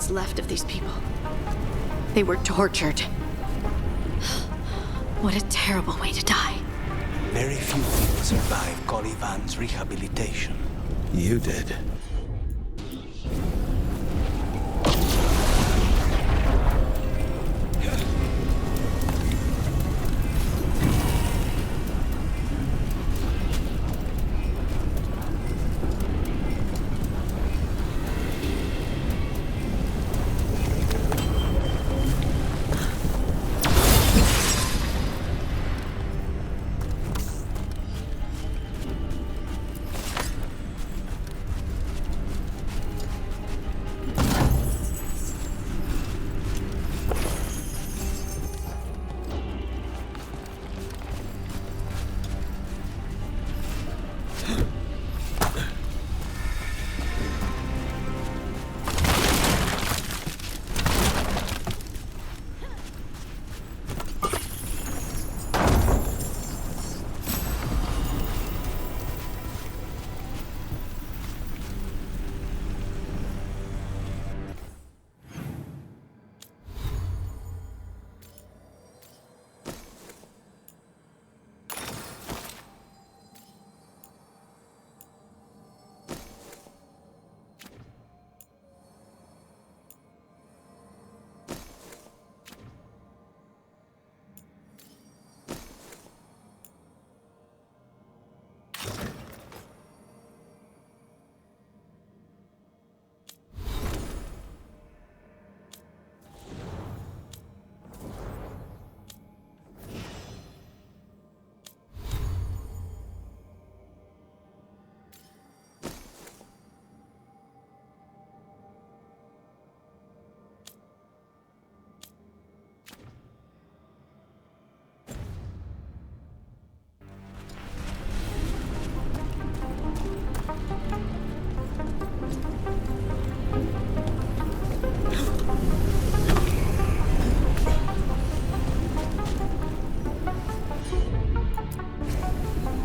what's left of these people. They were tortured. What a terrible way to die. Very few people survive Colivan's rehabilitation. You did.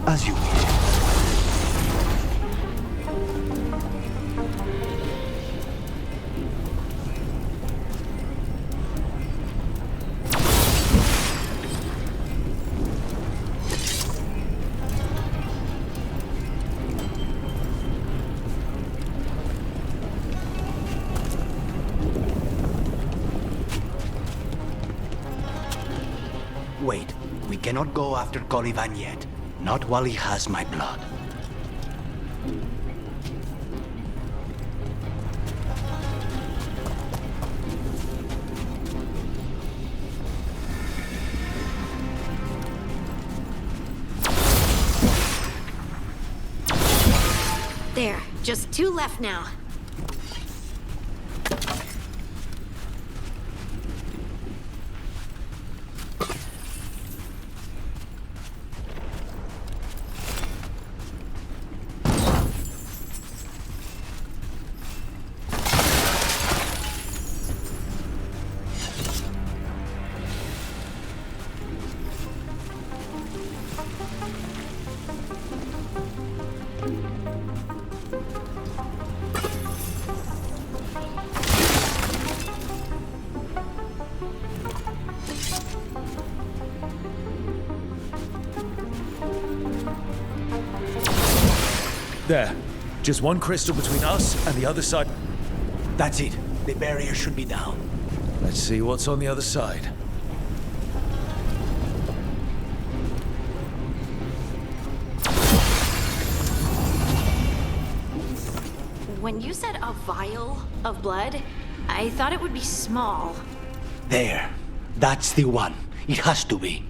As you wish. Wait, we cannot go after Colivan yet. Not while he has my blood. There, just 2 left now. There. Just one crystal between us and the other side. That's it. The barrier should be down. Let's see what's on the other side. When you said a vial of blood, I thought it would be small. There. That's the one. It has to be.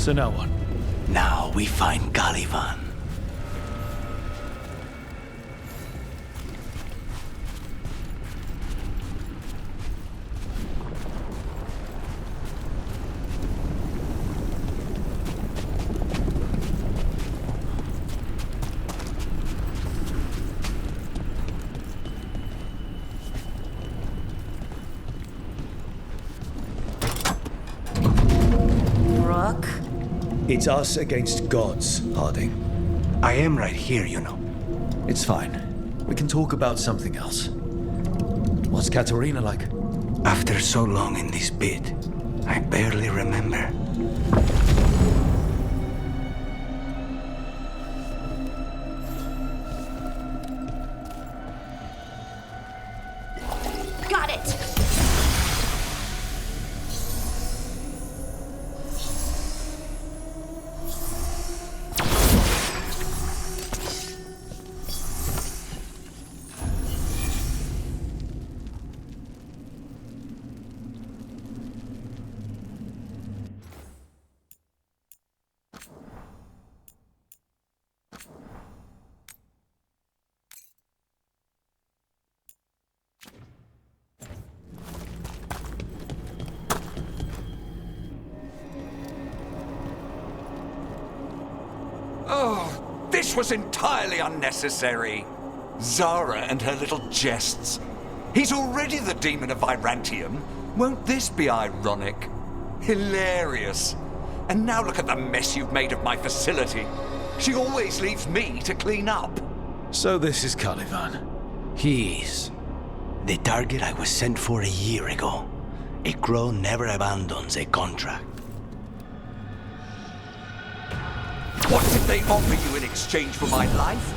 So now what? Now we find Caliban. Brooke? It's us against gods, Harding. I am right here, you know. It's fine. We can talk about something else. What's Katerina like? After so long in this pit, I barely remember. Got it! Oh, this was entirely unnecessary. Zara and her little jests. He's already the demon of Virantium. Won't this be ironic? Hilarious. And now look at the mess you've made of my facility. She always leaves me to clean up. So this is Caliban. He is the target I was sent for a year ago. A crow never abandons a contract. What did they offer you in exchange for my life?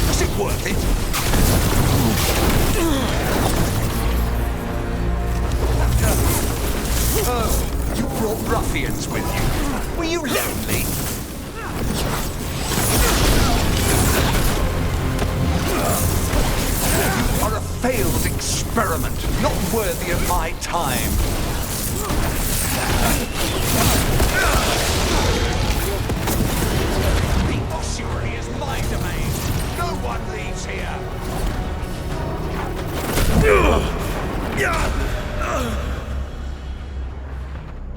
Was it worth it? Oh, you brought ruffians with you. Were you lonely? You are a failed experiment, not worthy of my time. The ossuary is my domain. No one leaves here.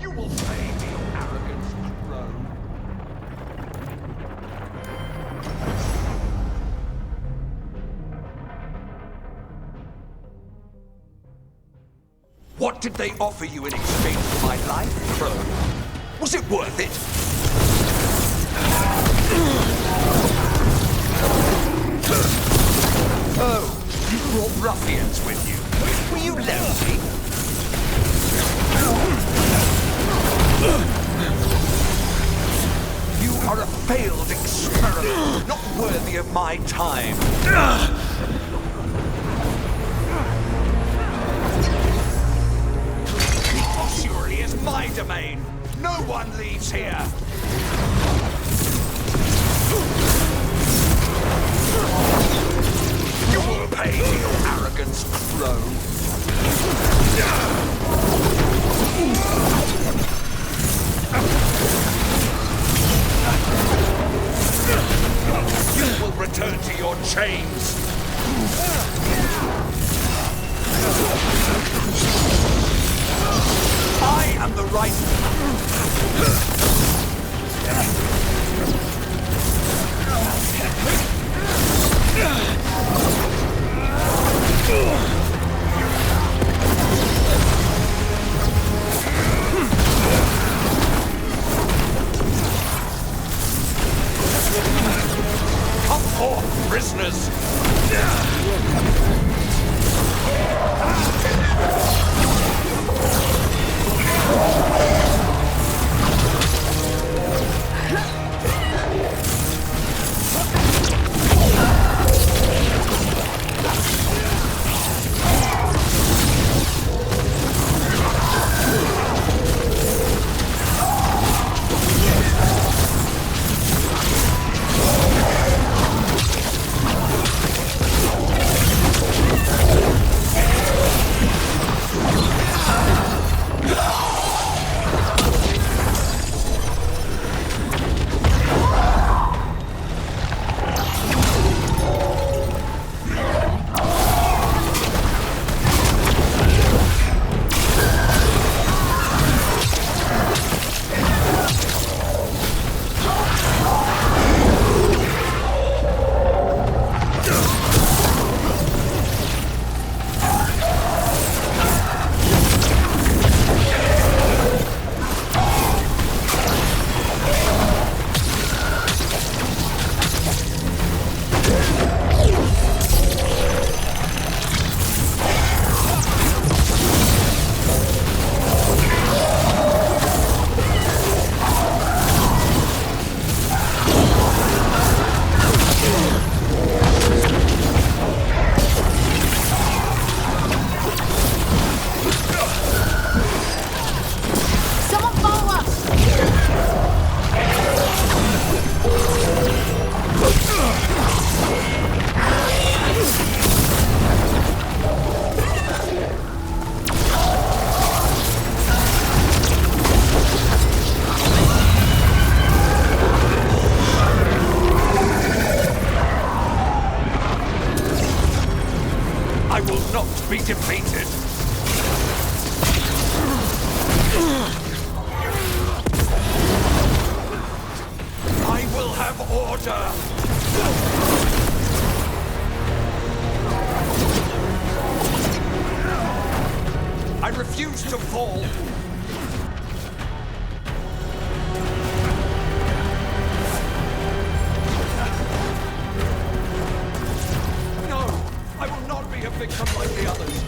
You will pay me your arrogance, crow. What did they offer you in exchange for my life, crow? Was it worth it? Oh, you brought ruffians with you. Were you lonely? You are a failed experiment, not worthy of my time. The ossuary is my domain. No one leaves here. You will pay for your arrogance, crow. You will return to your chains. I am the right. Come forth, prisoners! I will have order! I refuse to fall! No! I will not be a victim like the others!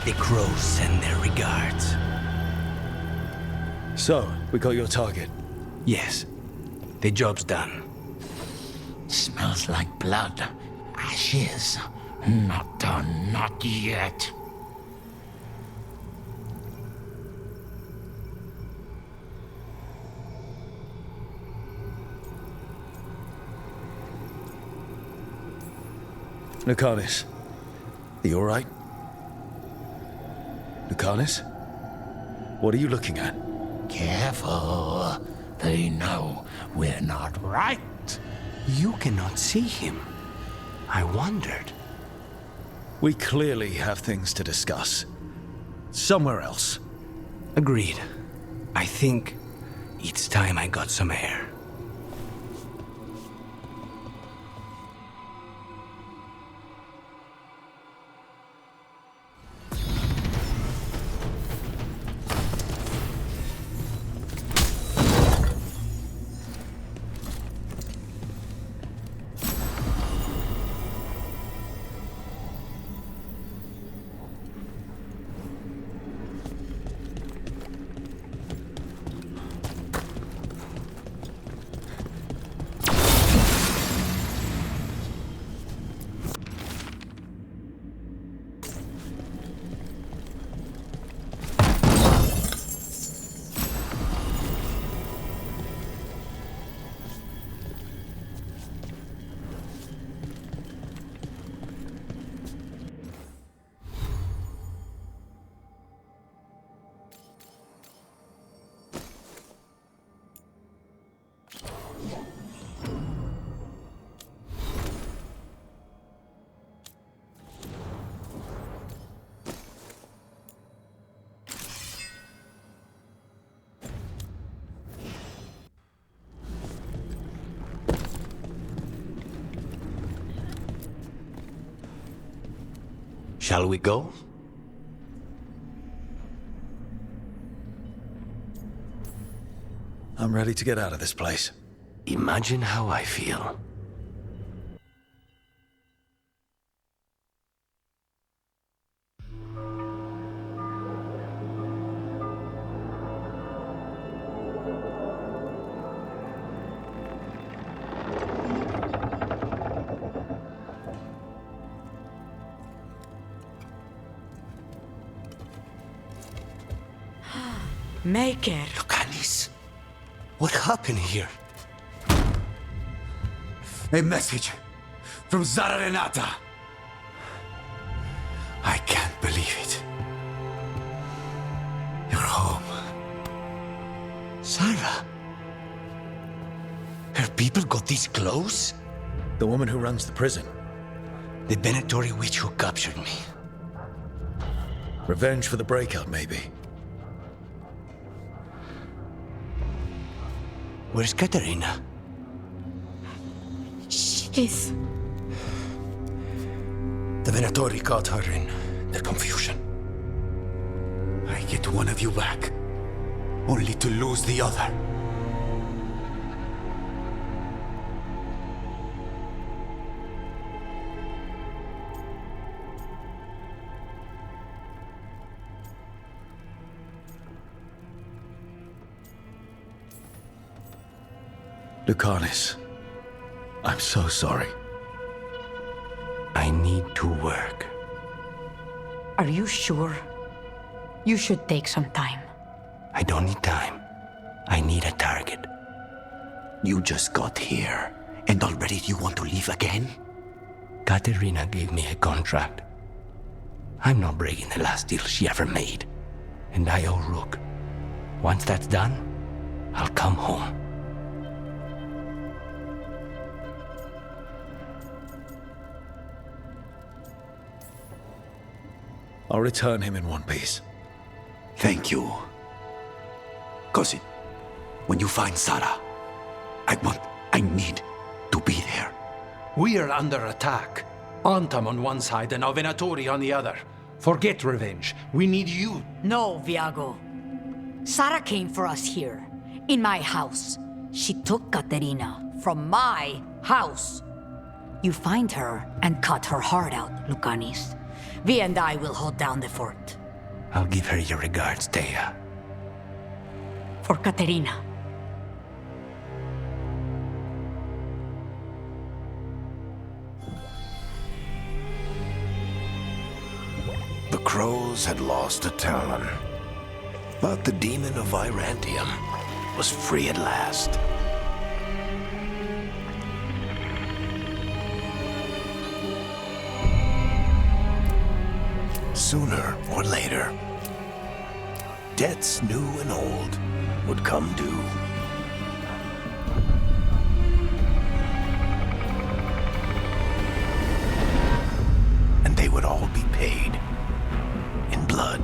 The crows send their regards. So, we got your target. Yes, the job's done. Smells like blood. Ashes. Not done, not yet. Lucanus, are you alright? Lucanus? What are you looking at? Careful. They know we're not right. You cannot see him. I wondered. We clearly have things to discuss. Somewhere else. Agreed. I think it's time I got some air. Shall we go? I'm ready to get out of this place. Imagine how I feel. Maker. Lucanis, what happened here? A message from Zara Renata. I can't believe it. people got this close? The woman who runs the prison. The Venatori witch who captured me. Revenge for the breakout, maybe. Where's Katerina? She's... The Venatori caught her in their confusion. I get one of you back, only to lose the other. Lucanis, I'm so sorry. I need to work. Are you sure? You should take some time. I don't need time. I need a target. You just got here, and already you want to leave again? Katerina gave me a contract. I'm not breaking the last deal she ever made. And I owe Rook. Once that's done, I'll come home. I'll return him in one piece. Thank you. Cousin, when you find Sarah, I need to be there. We are under attack. Antam on one side and Venatori on the other. Forget revenge. We need you. No, Viago. Sarah came for us here, in my house. She took Katerina from my house. You find her and cut her heart out, Lucanis. Vi and I will hold down the fort. I'll give her your regards, Thea. For Katerina. The crows had lost a talon, but the demon of Irantium was free at last. Sooner or later, debts new and old would come due. And they would all be paid in blood.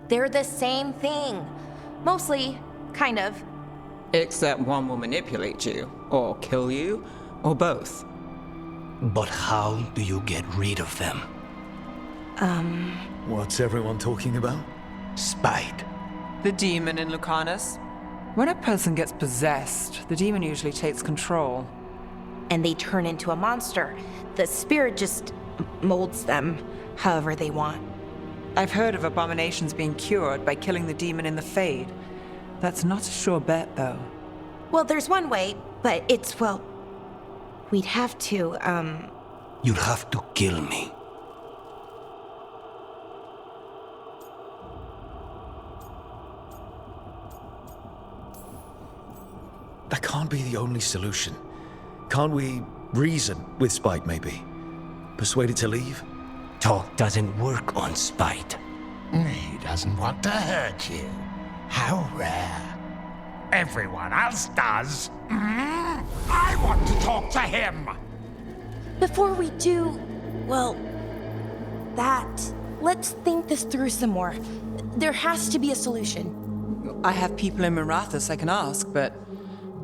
They're the same thing. Mostly, kind of. Except one will manipulate you, or kill you, or both. But how do you get rid of them? What's everyone talking about? Spite. The demon in Lucanus. When a person gets possessed, the demon usually takes control. And they turn into a monster. The spirit just molds them however they want. I've heard of abominations being cured by killing the demon in the Fade. That's not a sure bet, though. Well, there's one way, but it's, well... We'd have to, You'd have to kill me. That can't be the only solution. Can't we reason with Spite, maybe? Persuade it to leave? Talk doesn't work on spite. He doesn't want to hurt you. How rare. Everyone else does. I want to talk to him. Before we do, well, let's think this through some more. There has to be a solution. I have people in Marathas I can ask, but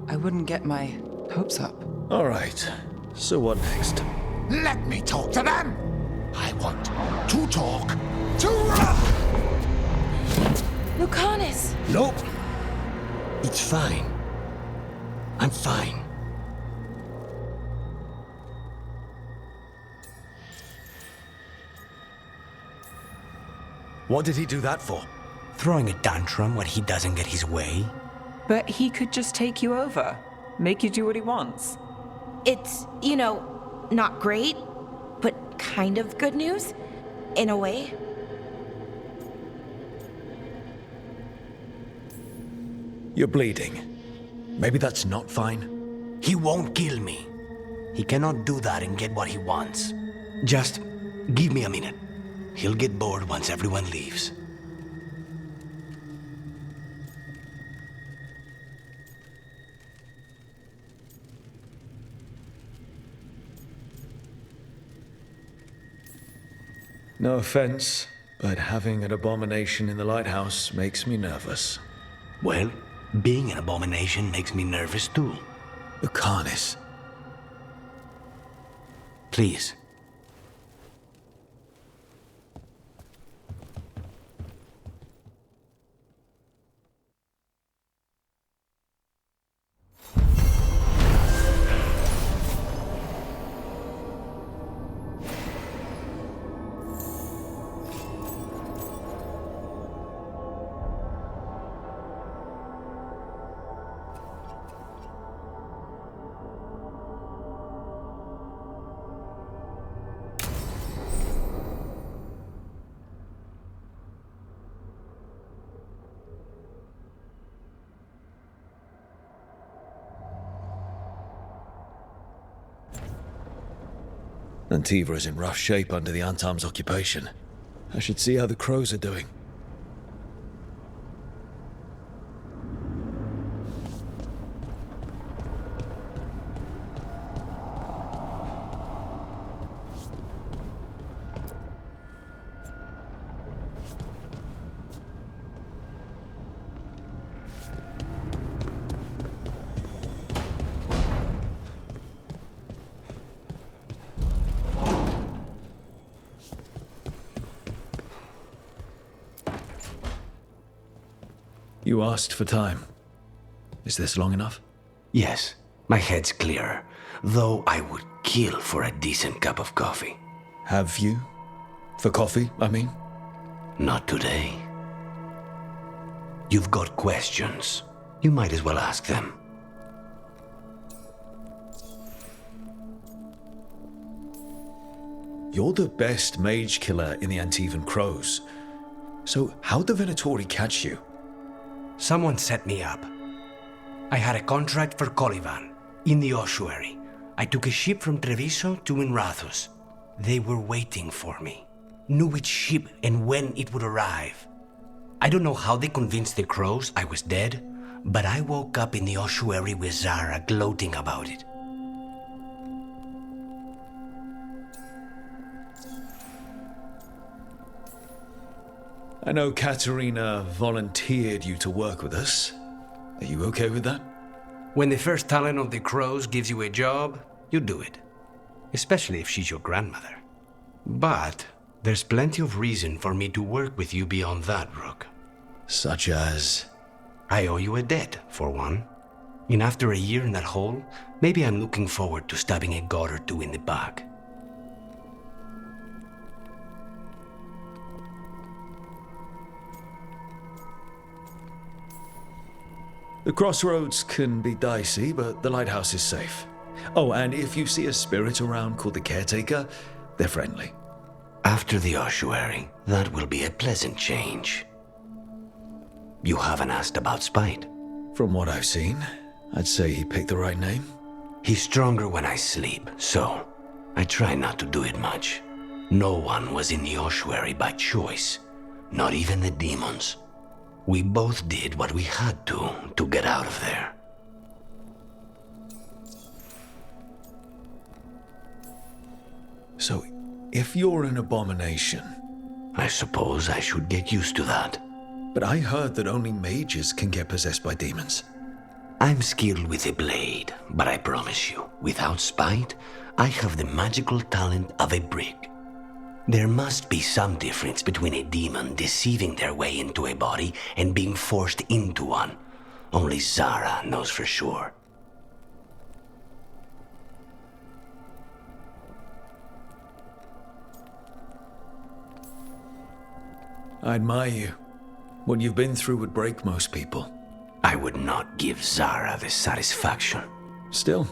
I wouldn't get my hopes up. All right. So what next? Let me talk to them. I want to talk to... Lucanis! Nope. It's fine. I'm fine. What did he do that for? Throwing a tantrum when he doesn't get his way? But he could just take you over, make you do what he wants. It's, not great, but kind of good news, in a way. You're bleeding. Maybe that's not fine. He won't kill me. He cannot do that and get what he wants. Just give me a minute. He'll get bored once everyone leaves. No offense, but having an abomination in the lighthouse makes me nervous. Well, being an abomination makes me nervous too. The Carnis. Please. Antiva is in rough shape under the Antarm's occupation. I should see how the crows are doing. You asked for time. Is this long enough? Yes, my head's clearer, though I would kill for a decent cup of coffee. Have you? For coffee, I mean? Not today. You've got questions. You might as well ask them. You're the best mage killer in the Antivan Crows. So how'd the Venatori catch you? Someone set me up. I had a contract for Colivan, in the ossuary. I took a ship from Treviso to Inrathus. They were waiting for me. Knew which ship and when it would arrive. I don't know how they convinced the crows I was dead, but I woke up in the ossuary with Zara gloating about it. I know Katerina volunteered you to work with us. Are you okay with that? When the first talent of the crows gives you a job, you do it. Especially if she's your grandmother. But there's plenty of reason for me to work with you beyond that, Rook. Such as? I owe you a debt, for one. And after a year in that hole, maybe I'm looking forward to stabbing a god or two in the back. The crossroads can be dicey, but the lighthouse is safe. Oh, and if you see a spirit around called the Caretaker, they're friendly. After the ossuary, that will be a pleasant change. You haven't asked about Spite. From what I've seen, I'd say he picked the right name. He's stronger when I sleep, so I try not to do it much. No one was in the ossuary by choice, not even the demons. We both did what we had to get out of there. So, if you're an abomination... I suppose I should get used to that. But I heard that only mages can get possessed by demons. I'm skilled with a blade, but I promise you, without Spite, I have the magical talent of a brick. There must be some difference between a demon deceiving their way into a body and being forced into one. Only Zara knows for sure. I admire you. What you've been through would break most people. I would not give Zara the satisfaction. Still,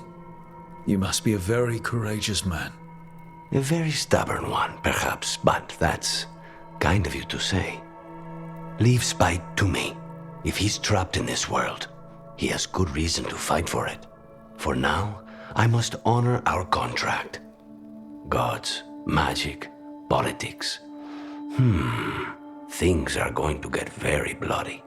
you must be a very courageous man. A very stubborn one, perhaps, but that's kind of you to say. Leave Spite to me. If he's trapped in this world, he has good reason to fight for it. For now, I must honor our contract. Gods, magic, politics. Things are going to get very bloody.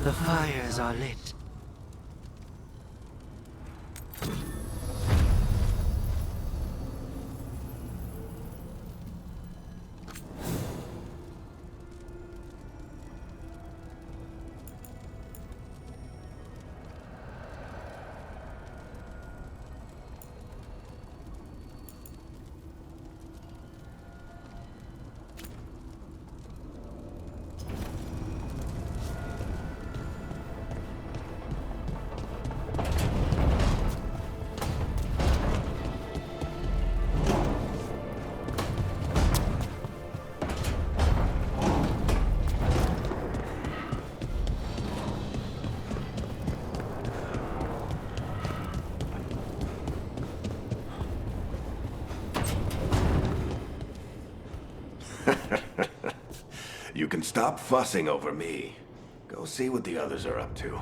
The fires are lit. You can stop fussing over me. Go see what the others are up to.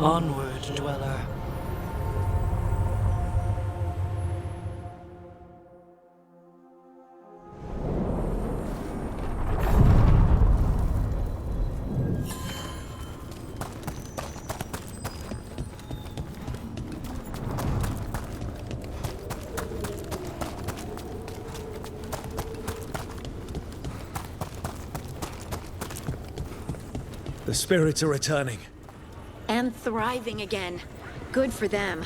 Onward, dweller. The spirits are returning. And thriving again. Good for them.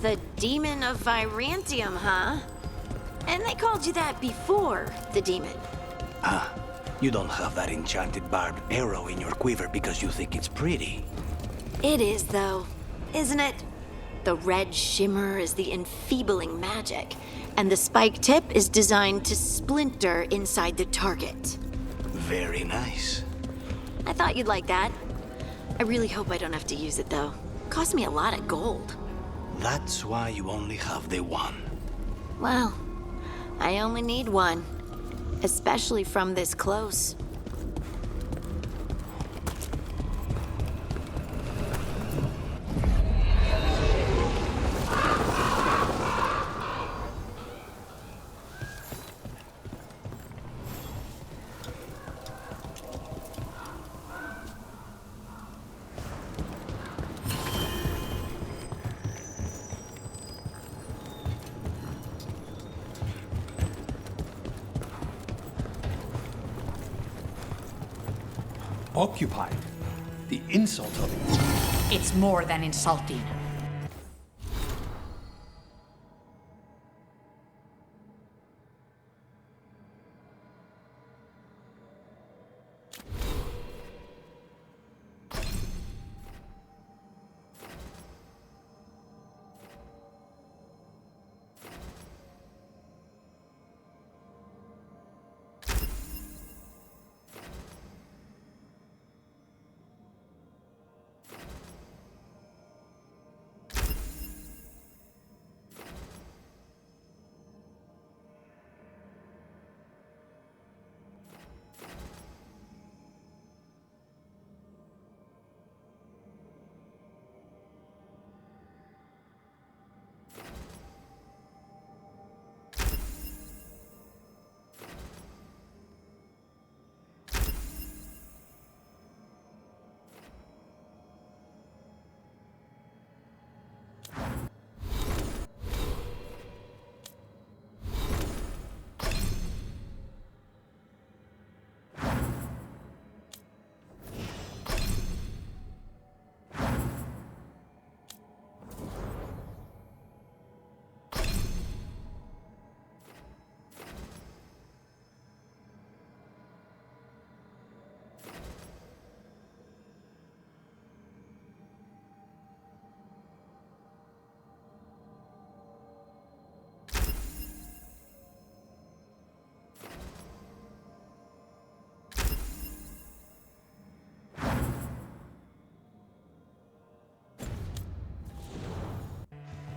The Demon of Virantium, huh? And they called you that before the demon. Ah, you don't have that enchanted barbed arrow in your quiver because you think it's pretty. It is, though, isn't it? The red shimmer is the enfeebling magic, and the spike tip is designed to splinter inside the target. Very nice. I thought you'd like that. I really hope I don't have to use it, though. Cost me a lot of gold. That's why you only have the one. Well, I only need one. Especially from this close. Occupied. The insult of it. It's more than insulting.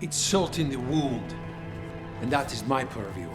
It's salt in the wound, and that is my purview.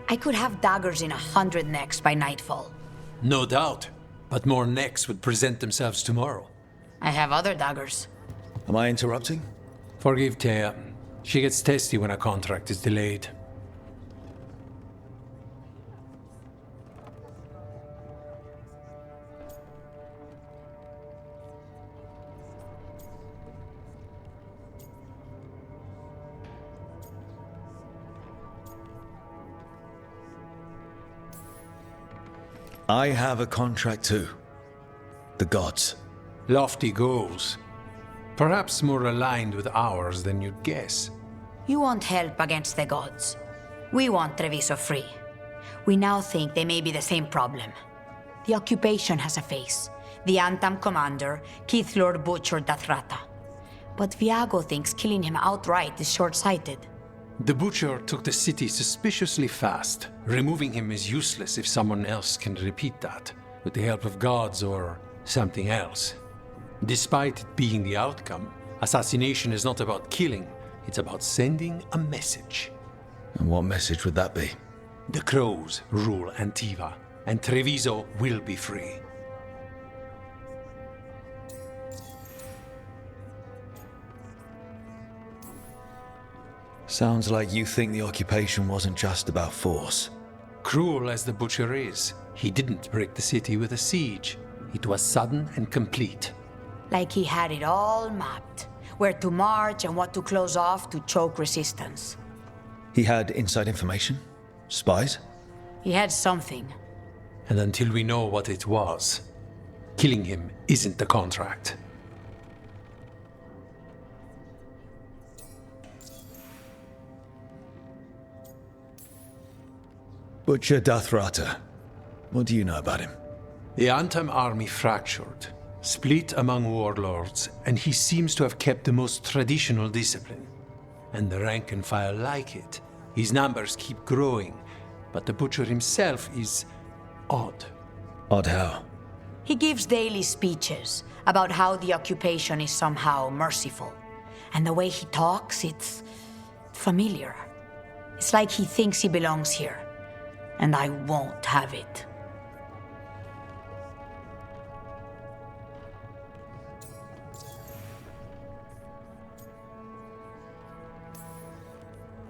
I could have daggers in 100 necks by nightfall. No doubt, but more necks would present themselves tomorrow. I have other daggers. Am I interrupting? Forgive Thea. She gets testy when a contract is delayed. I have a contract too. The gods. Lofty goals. Perhaps more aligned with ours than you'd guess. You want help against the gods. We want Treviso free. We now think they may be the same problem. The occupation has a face. The Antam commander, Keith Lord Butcher Dathrata. But Viago thinks killing him outright is short-sighted. The Butcher took the city suspiciously fast. Removing him is useless if someone else can repeat that, with the help of gods or something else. Despite it being the outcome, assassination is not about killing, it's about sending a message. And what message would that be? The crows rule Antiva, and Treviso will be free. Sounds like you think the occupation wasn't just about force. Cruel as the Butcher is, he didn't break the city with a siege. It was sudden and complete. Like he had it all mapped. Where to march and what to close off to choke resistance. He had inside information? Spies? He had something. And until we know what it was, killing him isn't the contract. Butcher Dathrata. What do you know about him? The Antam army fractured, split among warlords, and he seems to have kept the most traditional discipline. And the rank and file like it. His numbers keep growing, but the Butcher himself is odd. Odd how? He gives daily speeches about how the occupation is somehow merciful. And the way he talks, it's familiar. It's like he thinks he belongs here. And I won't have it.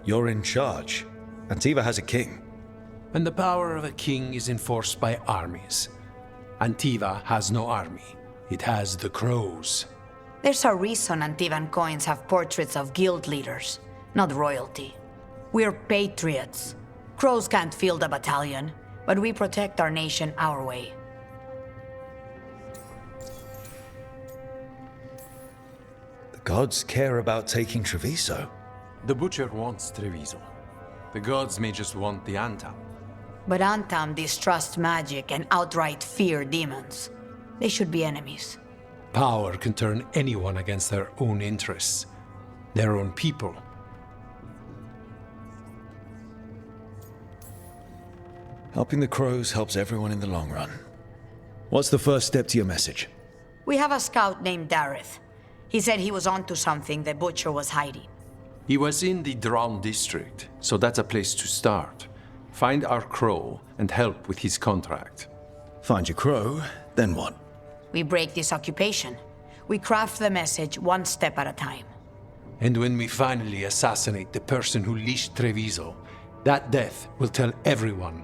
You're in charge. Antiva has a king. And the power of a king is enforced by armies. Antiva has no army. It has the crows. There's a reason Antivan coins have portraits of guild leaders, not royalty. We're patriots. Crows can't field a battalion, but we protect our nation our way. The gods care about taking Treviso. The Butcher wants Treviso. The gods may just want the Antam. But Antam distrust magic and outright fear demons. They should be enemies. Power can turn anyone against their own interests, their own people. Helping the crows helps everyone in the long run. What's the first step to your message? We have a scout named Dareth. He said he was onto something the Butcher was hiding. He was in the Drown district, so that's a place to start. Find our crow and help with his contract. Find your crow, then what? We break this occupation. We craft the message one step at a time. And when we finally assassinate the person who leashed Treviso, that death will tell everyone.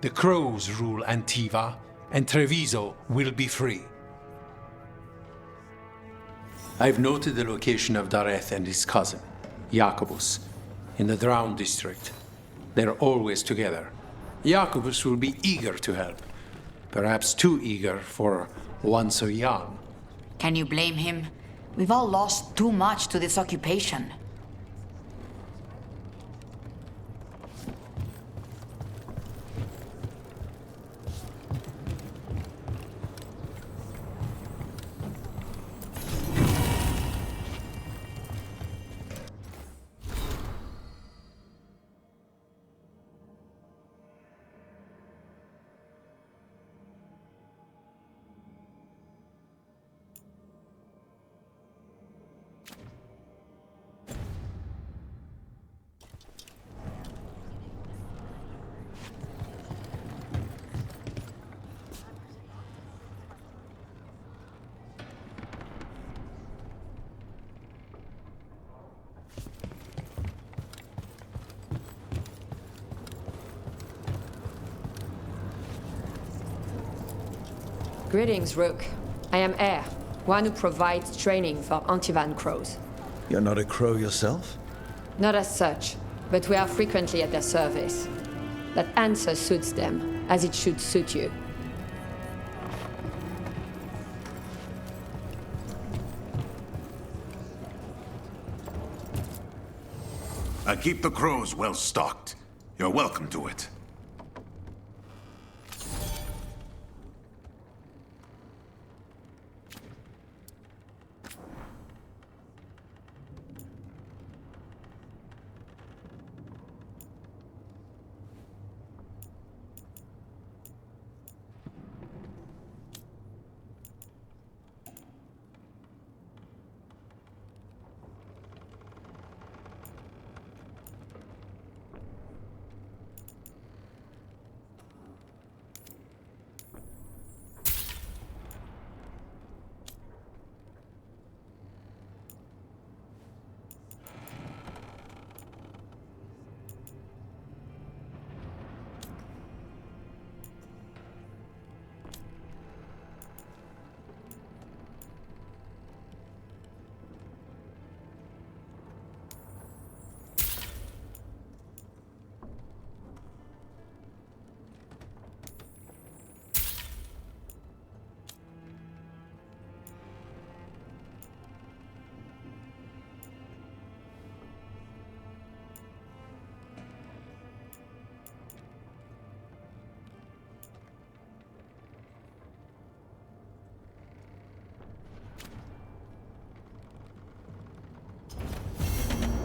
The crows rule Antiva, and Treviso will be free. I've noted the location of Dareth and his cousin, Jacobus, in the Drown district. They're always together. Jacobus will be eager to help. Perhaps too eager for one so young. Can you blame him? We've all lost too much to this occupation. Greetings, Rook. I am Air, one who provides training for Antivan crows. You're not a crow yourself? Not as such, but we are frequently at their service. That answer suits them, as it should suit you. I keep the crows well stocked. You're welcome to it.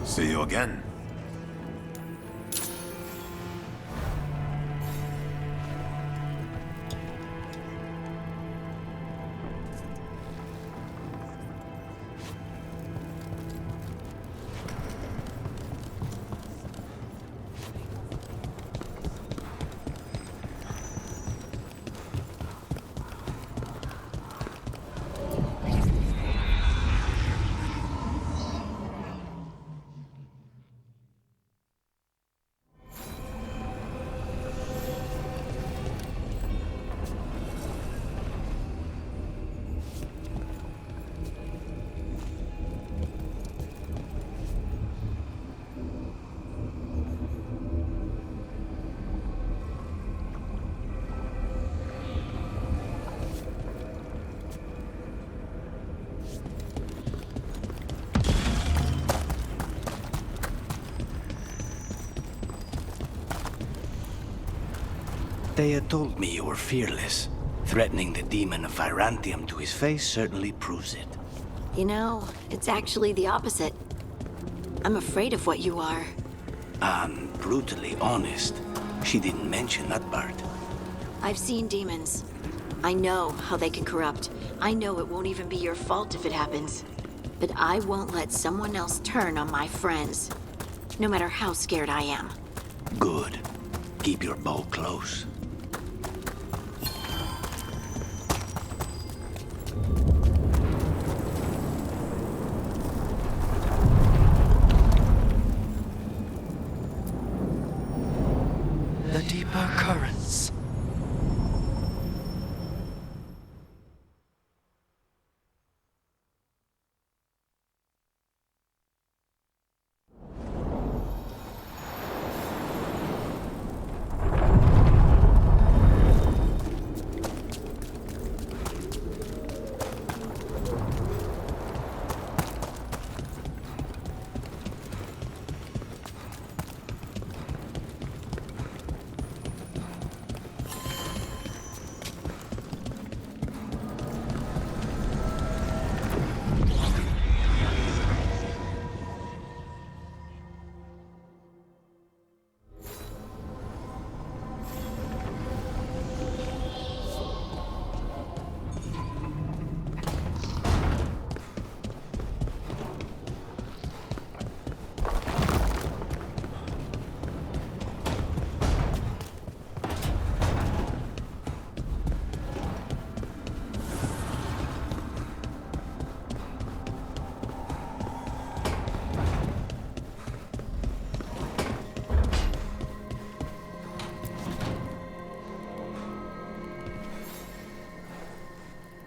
See you again. They had told me you were fearless. Threatening the demon of Virantium to his face certainly proves it. You know, it's actually the opposite. I'm afraid of what you are. I'm brutally honest. She didn't mention that part. I've seen demons. I know how they can corrupt. I know it won't even be your fault if it happens. But I won't let someone else turn on my friends. No matter how scared I am. Good. Keep your bow close. The deeper currents.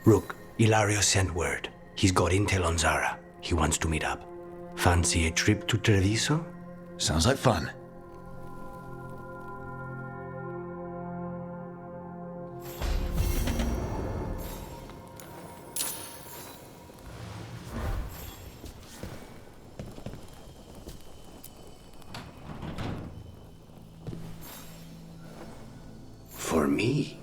Rook, Hilario sent word. He's got intel on Zara. He wants to meet up. Fancy a trip to Treviso? Sounds like fun. For me?